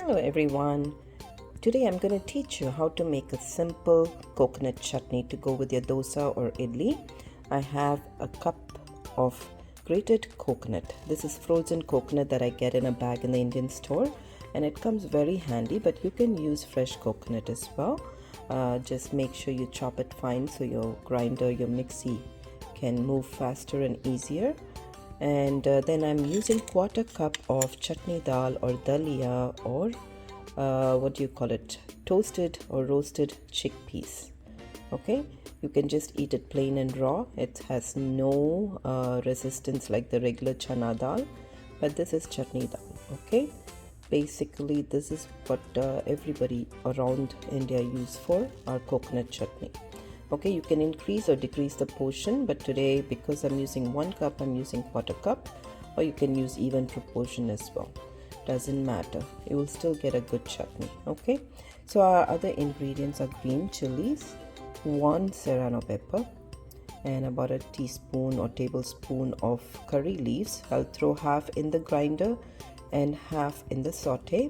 Hello everyone. Today I'm going to teach you how to make a simple coconut chutney to go with your dosa or idli. I have a cup of grated coconut. This is frozen coconut that I get in a bag in the Indian store, and it comes very handy, but you can use fresh coconut as well. Just make sure you chop it fine so your grinder, your mixie can move faster and easier. And then I'm using 1/4 cup of chutney dal or dhalia or toasted or roasted chickpeas. Okay, you can just eat it plain and raw. It has no resistance like the regular chana dal, but this is chutney dal. Okay, basically this is what everybody around India use for our coconut chutney. Okay, you can increase or decrease the portion, but today because I'm using 1 cup, I'm using 1/4 cup, or you can use even proportion as well. Doesn't matter, you will still get a good chutney. Okay, so our other ingredients are green chilies, 1 serrano pepper, and about a teaspoon or tablespoon of curry leaves. I'll throw half in the grinder and half in the saute.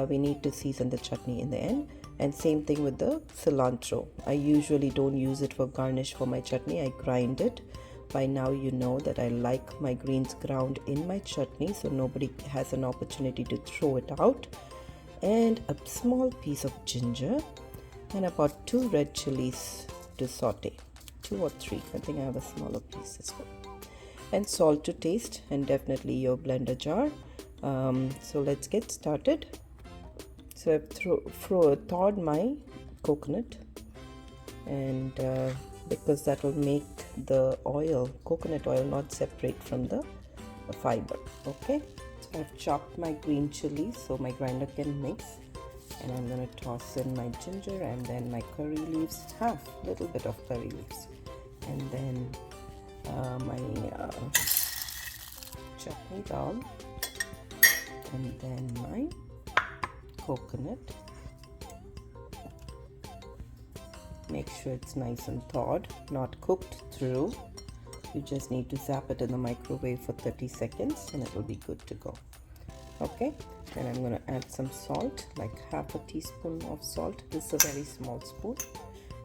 We need to season the chutney in the end. And same thing with the cilantro. I usually don't use it for garnish for my chutney. I grind it. By now you know that I like my greens ground in my chutney, so nobody has an opportunity to throw it out. And a small piece of ginger and about 2 red chilies to saute. 2 or 3. I think I have a smaller piece as well. And salt to taste, and definitely your blender jar. So let's get started. So I've thawed my coconut, and because that will make the oil, coconut oil, not separate from the fiber. Okay, so I've chopped my green chilies so my grinder can mix, and I'm going to toss in my ginger and then my curry leaves, half little bit of curry leaves, and then my chutney dal, and then my coconut. Make sure it's nice and thawed, not cooked through. You just need to zap it in the microwave for 30 seconds and it will be good to go. Okay, then I'm going to add some salt, like half a teaspoon of salt. This is a very small spoon,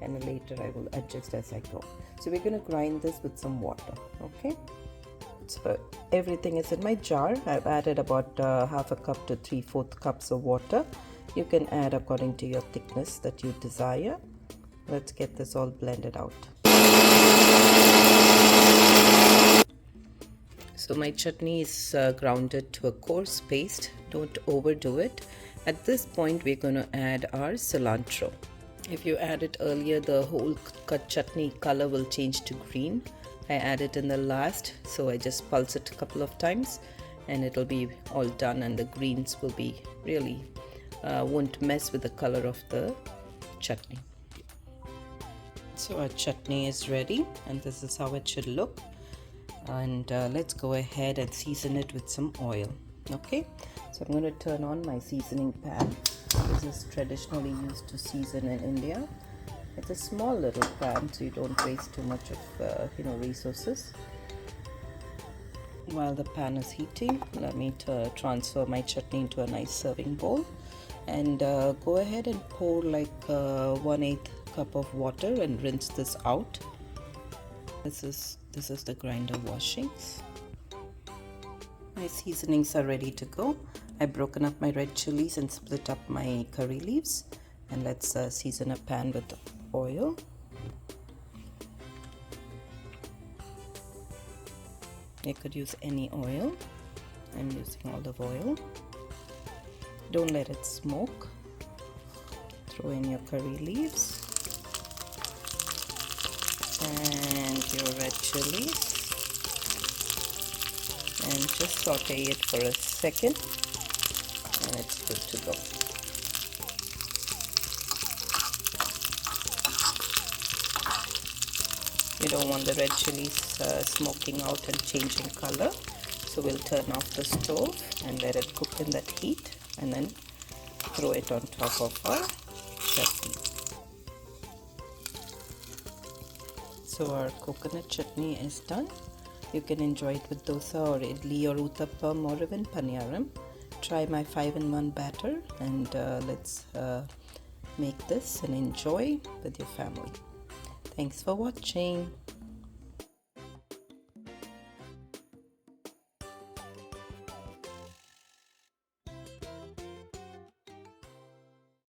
and later I will adjust as I go. So we're going to grind this with some water. Okay, so everything is in my jar. I've added about half a cup to 3/4 cups of water. You can add according to your thickness that you desire. Let's get this all blended out. So my chutney is grounded to a coarse paste. Don't overdo it. At this point we're going to add our cilantro. If you add it earlier, the whole chutney color will change to green. I add it in the last, so I just pulse it a couple of times and it'll be all done, and the greens will be really won't mess with the color of the chutney. So our chutney is ready, and this is how it should look. And let's go ahead and season it with some oil. Okay, so I'm going to turn on my seasoning pan. This is traditionally used to season in India. It's a small little pan, so you don't waste too much of resources. While the pan is heating, let me transfer my chutney into a nice serving bowl, and go ahead and pour like 1/8 cup of water and rinse this out. This is the grinder washings. My seasonings are ready to go. I've broken up my red chilies and split up my curry leaves, and let's season a pan with oil. You could use any oil. I'm using olive oil. Don't let it smoke. Throw in your curry leaves and your red chilies, and just saute it for a second, and it's good to go. You don't want the red chilies smoking out and changing color, so we'll turn off the stove and let it cook in that heat, and then throw it on top of our chutney. So our coconut chutney is done. You can enjoy it with dosa or idli or uttappam or even paniyaram. try my 5-in-1 batter, and let's make this and enjoy with your family. Thanks for watching.